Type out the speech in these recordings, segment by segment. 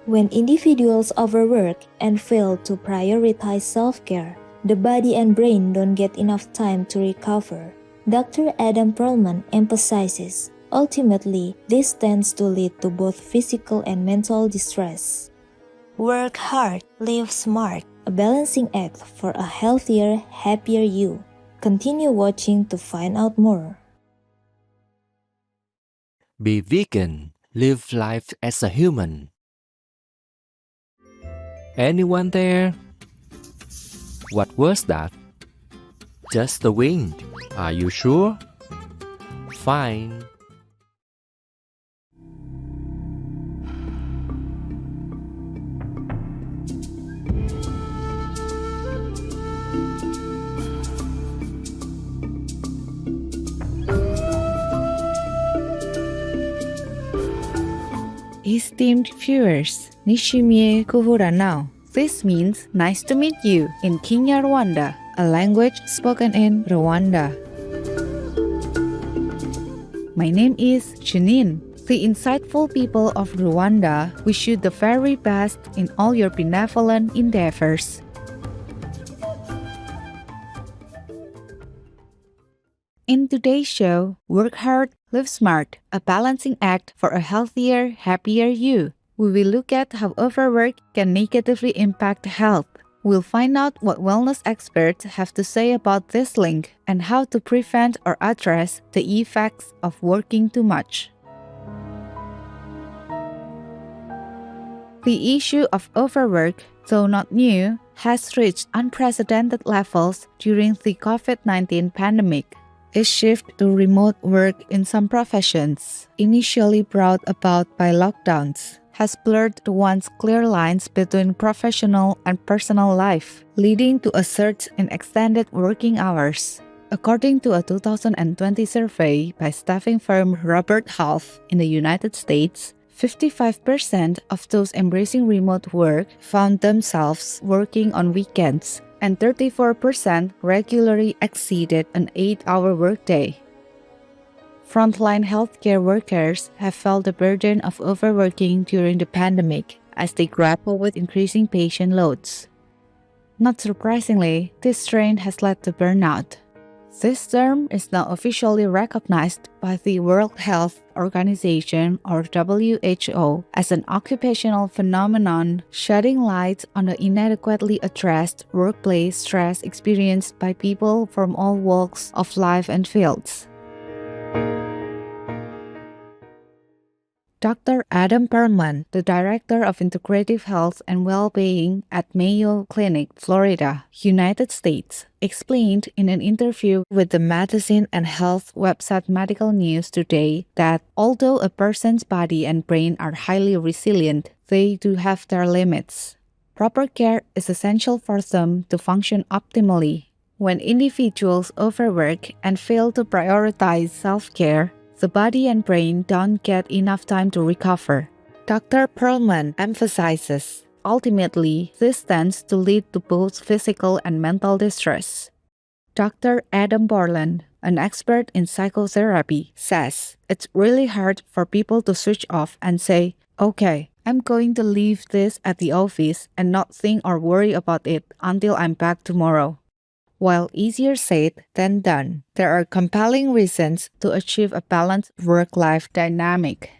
When individuals overwork and fail to prioritize self-care, the body and brain don't get enough time to recover. Dr. Adam Perlman emphasizes, ultimately, this tends to lead to both physical and mental distress. Work hard, live smart, a balancing act for a healthier, happier you. Continue watching to find out more. Be vegan, live life as a human. Anyone there? What was that? Just the wind. Are you sure? Fine. Esteemed viewers, Nishimiye Kuhura now. This means nice to meet you in Kinyarwanda, a language spoken in Rwanda. My name is Janine. The insightful people of Rwanda wish you the very best in all your benevolent endeavors. In today's show, Work Hard, Live Smart, a balancing act for a healthier, happier you. We will look at how overwork can negatively impact health. We'll find out what wellness experts have to say about this link and how to prevent or address the effects of working too much. The issue of overwork, though not new, has reached unprecedented levels during the COVID-19 pandemic. A shift to remote work in some professions, initially brought about by lockdowns, has blurred the once clear lines between professional and personal life, leading to a surge in extended working hours. According to a 2020 survey by staffing firm Robert Half in the United States, 55% of those embracing remote work found themselves working on weekends, and 34% regularly exceeded an 8-hour workday. Frontline healthcare workers have felt the burden of overworking during the pandemic as they grapple with increasing patient loads. Not surprisingly, this strain has led to burnout. This term is now officially recognized by the World Health Organization, or WHO, as an occupational phenomenon, shedding light on the inadequately addressed workplace stress experienced by people from all walks of life and fields. Dr. Adam Perlman, the Director of Integrative Health and Well-Being at Mayo Clinic, Florida, United States, explained in an interview with the medicine and health website Medical News Today that although a person's body and brain are highly resilient, they do have their limits. Proper care is essential for them to function optimally. When individuals overwork and fail to prioritize self-care, the body and brain don't get enough time to recover. Dr. Perlman emphasizes, ultimately, this tends to lead to both physical and mental distress. Dr. Adam Borland, an expert in psychotherapy, says it's really hard for people to switch off and say, okay, I'm going to leave this at the office and not think or worry about it until I'm back tomorrow. While easier said than done, there are compelling reasons to achieve a balanced work-life dynamic.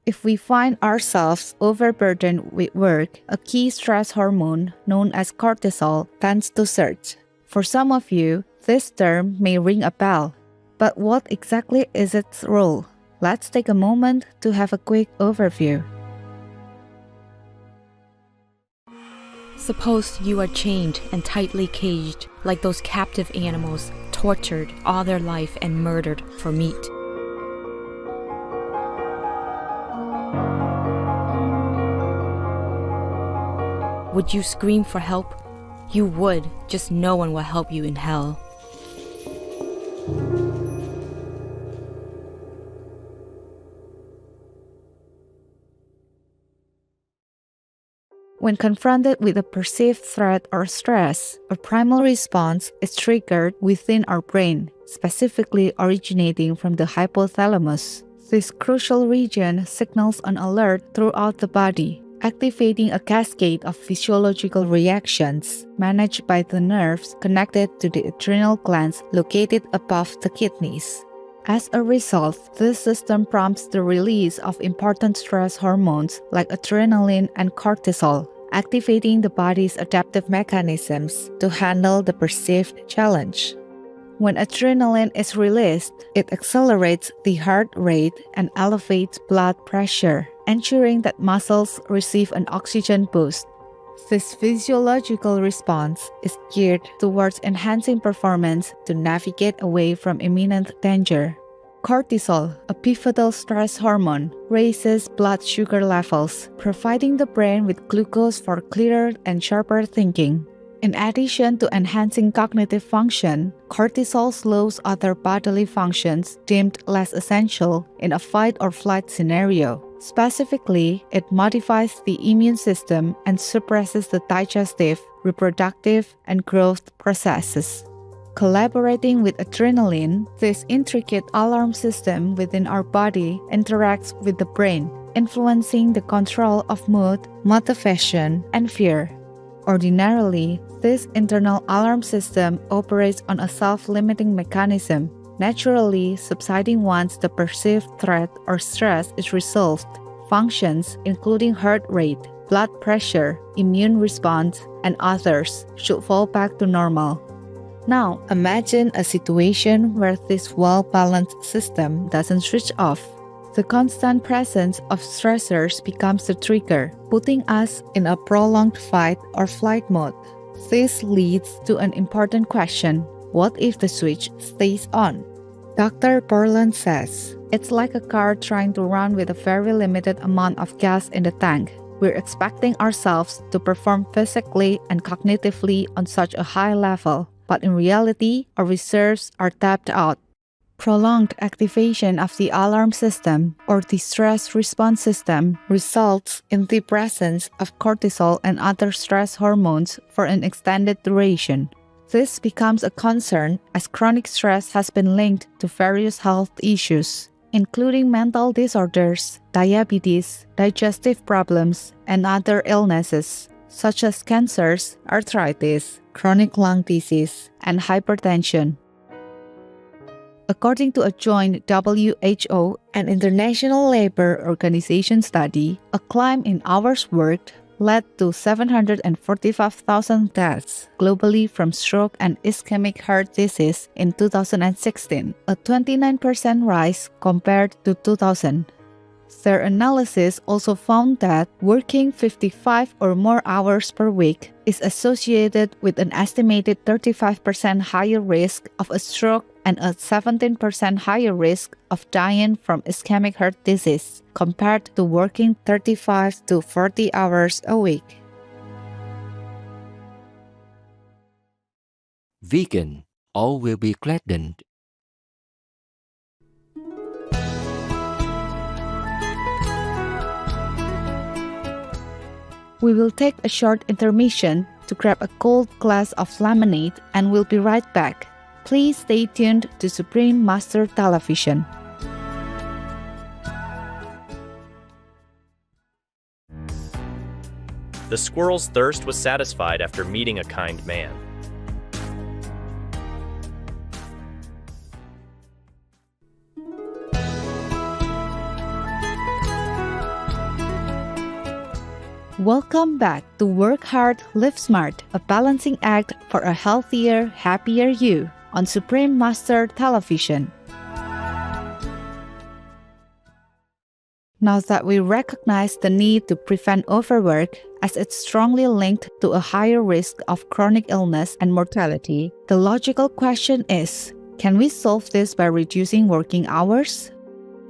If we find ourselves overburdened with work, a key stress hormone known as cortisol tends to surge. For some of you, this term may ring a bell. But what exactly is its role? Let's take a moment to have a quick overview. Suppose you are chained and tightly caged like those captive animals tortured all their life and murdered for meat. Would you scream for help? You would, just no one will help you in hell. When confronted with a perceived threat or stress, a primal response is triggered within our brain, specifically originating from the hypothalamus. This crucial region signals an alert throughout the body, activating a cascade of physiological reactions managed by the nerves connected to the adrenal glands located above the kidneys. As a result, this system prompts the release of important stress hormones like adrenaline and cortisol, activating the body's adaptive mechanisms to handle the perceived challenge. When adrenaline is released, it accelerates the heart rate and elevates blood pressure, ensuring that muscles receive an oxygen boost. This physiological response is geared towards enhancing performance to navigate away from imminent danger. Cortisol, a pivotal stress hormone, raises blood sugar levels, providing the brain with glucose for clearer and sharper thinking. In addition to enhancing cognitive function, cortisol slows other bodily functions deemed less essential in a fight or flight scenario. Specifically, it modifies the immune system and suppresses the digestive, reproductive, and growth processes. Collaborating with adrenaline, this intricate alarm system within our body interacts with the brain, influencing the control of mood, motivation, and fear. Ordinarily, this internal alarm system operates on a self-limiting mechanism, naturally subsiding once the perceived threat or stress is resolved. Functions, including heart rate, blood pressure, immune response, and others, should fall back to normal. Now, imagine a situation where this well-balanced system doesn't switch off. The constant presence of stressors becomes the trigger, putting us in a prolonged fight or flight mode. This leads to an important question: what if the switch stays on? Dr. Perlman says, it's like a car trying to run with a very limited amount of gas in the tank. We're expecting ourselves to perform physically and cognitively on such a high level, but in reality, our reserves are tapped out. Prolonged activation of the alarm system or the stress response system results in the presence of cortisol and other stress hormones for an extended duration. This becomes a concern as chronic stress has been linked to various health issues, including mental disorders, diabetes, digestive problems, and other illnesses, such as cancers, arthritis, chronic lung disease, and hypertension. According to a joint WHO and International Labour Organization study, a climb in hours worked led to 745,000 deaths globally from stroke and ischemic heart disease in 2016, a 29% rise compared to 2000. Their analysis also found that working 55 or more hours per week is associated with an estimated 35% higher risk of a stroke and a 17% higher risk of dying from ischemic heart disease compared to working 35 to 40 hours a week. Vegan, all will be gladdened. We will take a short intermission to grab a cold glass of lemonade and we'll be right back. Please stay tuned to Supreme Master Television. The squirrel's thirst was satisfied after meeting a kind man. Welcome back to Work Hard, Live Smart, a balancing act for a healthier, happier you on Supreme Master Television. Now that we recognize the need to prevent overwork as it's strongly linked to a higher risk of chronic illness and mortality, the logical question is, can we solve this by reducing working hours?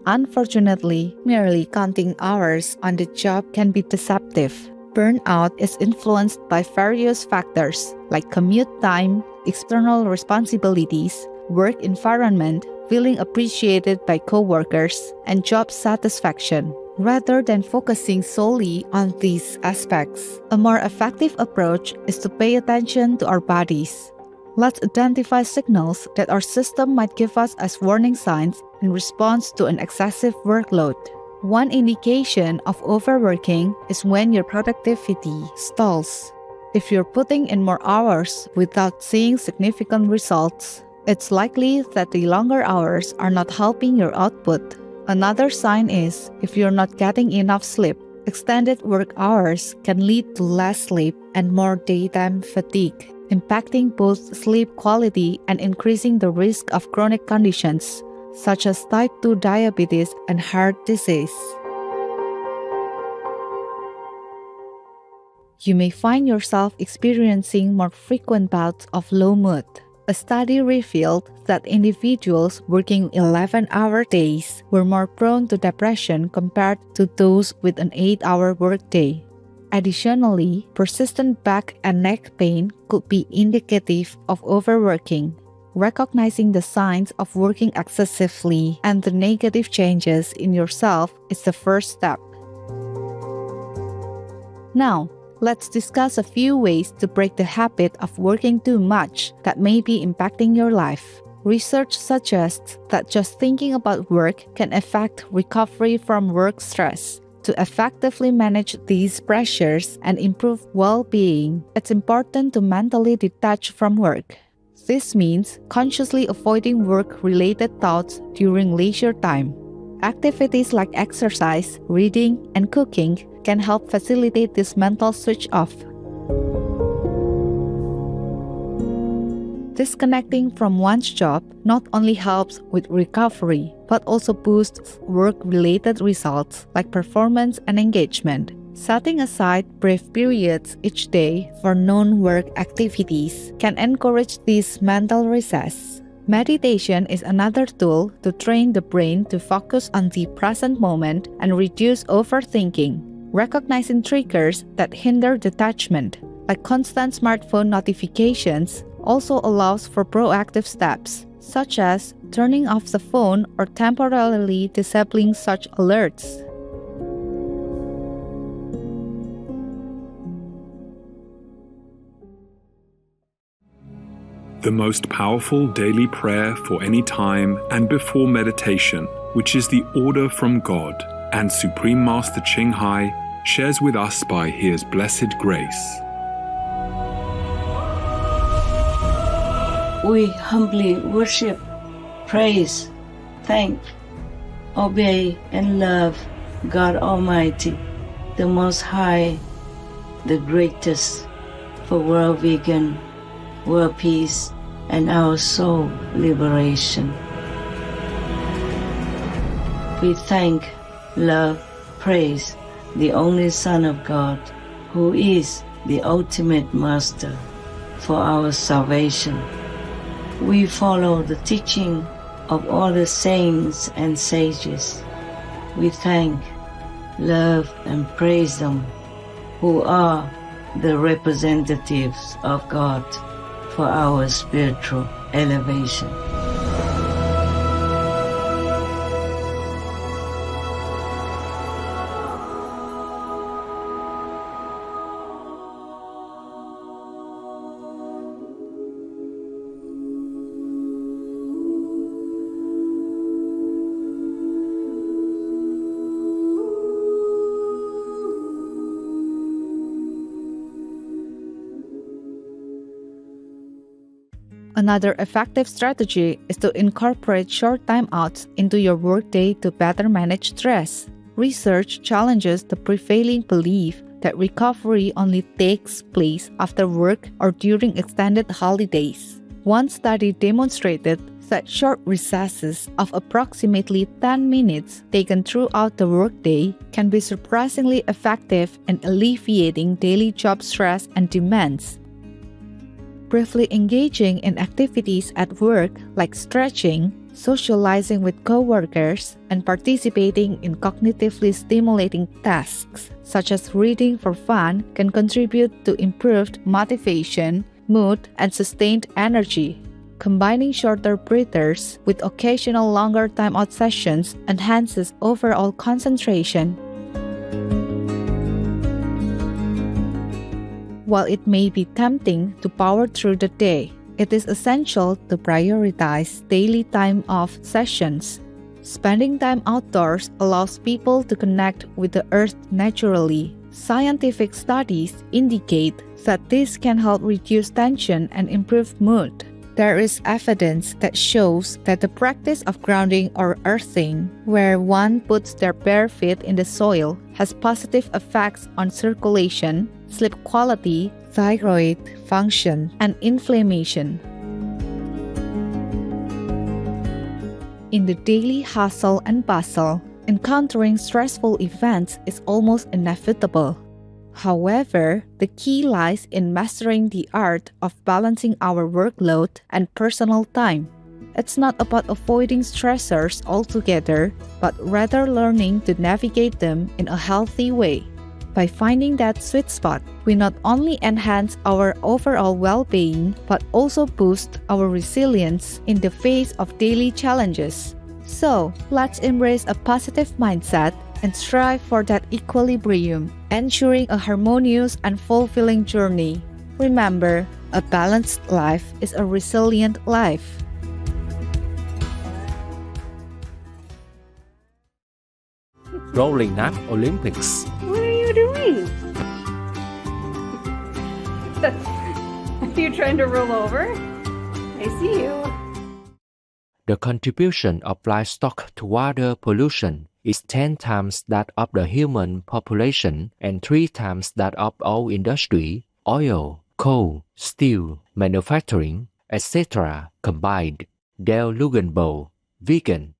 Unfortunately, merely counting hours on the job can be deceptive. Burnout is influenced by various factors like commute time, external responsibilities, work environment, feeling appreciated by coworkers, and job satisfaction. Rather than focusing solely on these aspects, a more effective approach is to pay attention to our bodies. Let's identify signals that our system might give us as warning signs in response to an excessive workload. One indication of overworking is when your productivity stalls. If you're putting in more hours without seeing significant results, it's likely that the longer hours are not helping your output. Another sign is if you're not getting enough sleep. Extended work hours can lead to less sleep and more daytime fatigue, impacting both sleep quality and increasing the risk of chronic conditions such as type 2 diabetes and heart disease. You may find yourself experiencing more frequent bouts of low mood. A study revealed that individuals working 11-hour days were more prone to depression compared to those with an 8-hour workday. Additionally, persistent back and neck pain could be indicative of overworking. Recognizing the signs of working excessively and the negative changes in yourself is the first step. Now, let's discuss a few ways to break the habit of working too much that may be impacting your life. Research suggests that just thinking about work can affect recovery from work stress. To effectively manage these pressures and improve well-being, it's important to mentally detach from work. This means consciously avoiding work-related thoughts during leisure time. Activities like exercise, reading, and cooking can help facilitate this mental switch off. Disconnecting from one's job not only helps with recovery, but also boosts work-related results like performance and engagement. Setting aside brief periods each day for non-work activities can encourage this mental recess. Meditation is another tool to train the brain to focus on the present moment and reduce overthinking. Recognizing triggers that hinder detachment, like constant smartphone notifications, also allows for proactive steps, such as turning off the phone or temporarily disabling such alerts. The most powerful daily prayer for any time and before meditation, which is the order from God, and Supreme Master Ching Hai shares with us by His blessed grace. We humbly worship, praise, thank, obey, and love God Almighty, the Most High, the greatest, for world vegan, world peace, and our soul liberation. We thank, love, praise the only Son of God, who is the ultimate Master for our salvation. We follow the teaching of all the saints and sages. We thank, love, and praise them, who are the representatives of God for our spiritual elevation. Another effective strategy is to incorporate short timeouts into your workday to better manage stress. Research challenges the prevailing belief that recovery only takes place after work or during extended holidays. One study demonstrated that short recesses of approximately 10 minutes taken throughout the workday can be surprisingly effective in alleviating daily job stress and demands. Briefly engaging in activities at work like stretching, socializing with coworkers, and participating in cognitively stimulating tasks such as reading for fun can contribute to improved motivation, mood, and sustained energy. Combining shorter breathers with occasional longer timeout sessions enhances overall concentration. While it may be tempting to power through the day, it is essential to prioritize daily time-off sessions. Spending time outdoors allows people to connect with the earth naturally. Scientific studies indicate that this can help reduce tension and improve mood. There is evidence that shows that the practice of grounding or earthing, where one puts their bare feet in the soil, has positive effects on circulation, sleep quality, thyroid function, and inflammation. In the daily hustle and bustle, encountering stressful events is almost inevitable. However, the key lies in mastering the art of balancing our workload and personal time. It's not about avoiding stressors altogether, but rather learning to navigate them in a healthy way. By finding that sweet spot, we not only enhance our overall well-being, but also boost our resilience in the face of daily challenges. So, let's embrace a positive mindset and strive for that equilibrium, ensuring a harmonious and fulfilling journey. Remember, a balanced life is a resilient life. Rolling Up Olympics. What are you doing? Are you trying to roll over? I see you. The contribution of livestock to water pollution is 10 times that of the human population and 3 times that of all industry, oil, coal, steel, manufacturing, etc. combined. Dale Luganbo, vegan.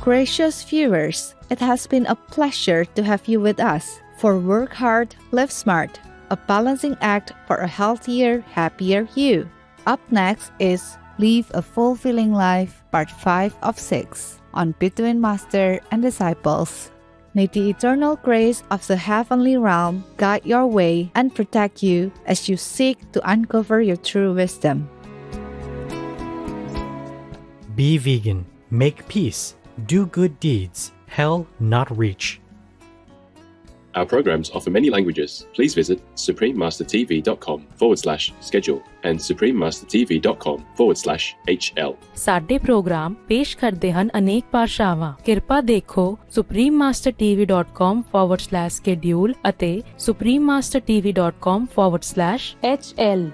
Gracious viewers, it has been a pleasure to have you with us for Work Hard, Live Smart, a balancing act for a healthier, happier you. Up next is Live a Fulfilling Life, Part 5 of 6, on Between Master and Disciples. May the eternal grace of the heavenly realm guide your way and protect you as you seek to uncover your true wisdom. Be vegan, make peace, do good deeds, hell not reach. Our programs offer many languages. Please visit suprememastertv.com/schedule and suprememastertv.com/HL. ਸਾਡੇ programme ਪੇਸ਼ ਕਰਦੇ ਹਨ ਅਨੇਕ ਭਾਸ਼ਾਵਾਂ। ਕਿਰਪਾ ਦੇਖੋ suprememastertv.com/schedule ਅਤੇ suprememastertv.com/HL.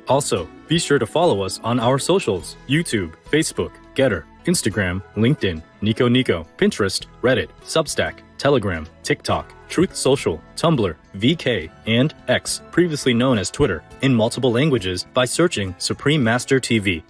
Also, be sure to follow us on our socials: YouTube, Facebook, Getter, Instagram, LinkedIn, Nico Nico, Pinterest, Reddit, Substack, Telegram, TikTok, Truth Social, Tumblr, VK, and X, previously known as Twitter, in multiple languages by searching Supreme Master TV.